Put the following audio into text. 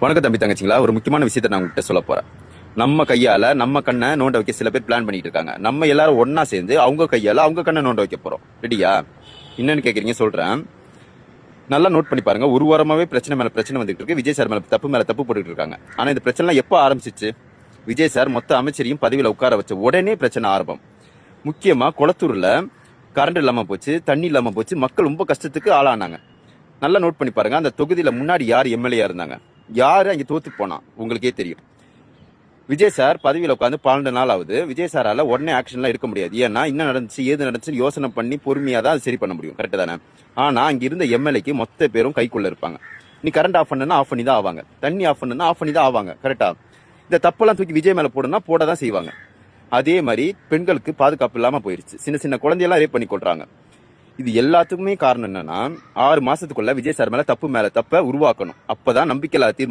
வணக்கம் தம்பி தங்கச்சிங்களா, ஒரு முக்கியமான விஷயத்தை நான் உங்ககிட்ட சொல்ல போறேன். நம்ம கையால நம்ம கண்ணை நோண்ட வைக்க சில பேர் பிளான் பண்ணிட்டு இருக்காங்க. நம்ம எல்லாரும் ஒன்னா சேர்ந்து அவங்க கையால அவங்க கண்ணை நோண்ட வைக்க போறோம். ரெடியா? என்னன்னு கேக்குறீங்க, சொல்றேன். நல்லா நோட் பண்ணி பாருங்க. ஒரு வாரமாவே பிரச்சனை மேல பிரச்சனை வந்துட்டு இருக்கு. விஜய் சார் மேல தப்பு போட்டுட்டு இருக்காங்க. ஆனா இந்த பிரச்சனை எப்ப ஆரம்பிச்சிச்சு? விஜய் சார் மொத்த அமைச்சரையும் பதவியில உட்கார வச்ச உடனே பிரச்சனை ஆரம்பம். முக்கியமா குளத்தூர்ல கரண்ட் இல்லாம போச்சு, தண்ணி இல்லாம போச்சு, மக்கள் ரொம்ப கஷ்டத்துக்கு ஆளானாங்க. நல்லா நோட் பண்ணி பாருங்க. அந்த தொகுதியில முன்னாடி யார் எம்எல்ஏ இருந்தாங்க, யாரு அங்க தோத்து போனா உங்களுக்கே தெரியும். விஜய் சார் பதவியில உட்காந்து 12 நாள் ஆகுது. விஜய் சாரால உடனே ஆக்ஷன்லாம் எடுக்க முடியாது. ஏன்னா என்ன நடந்துச்சு ஏது நடந்துச்சு யோசனை பண்ணி பொறுமையா தான் சரி பண்ண முடியும். கரெக்ட் தானே? ஆனா அங்க இருந்த எம்எல்ஏக்கு மொத்த பேரும் கைக்குள்ள இருப்பாங்க. நீ கரண்ட் ஆஃப் பண்ணா ஆஃப் பண்ணி தான் ஆவாங்க, தண்ணி ஆஃப் பண்ணா ஆஃப் பண்ணி தான் ஆவாங்க. கரெக்டா? இந்த தப்பெல்லாம் தூக்கி விஜய் மேல போடனா போட தான் செய்வாங்க. அதே மாதிரி பெண்களுக்கு பாதுகாப்பு இல்லாம போயிருச்சு. சின்ன சின்ன குழந்தையெல்லாம் ரேப் பண்ணி கொள்றாங்க. இது எல்லாத்துக்குமே காரணம் என்னன்னா 6 மாசத்துக்குள்ள விஜய் சார் மேல தப்ப உருவாக்கணும். அப்பதான் நம்பிக்கையில்லா தீர்மானம்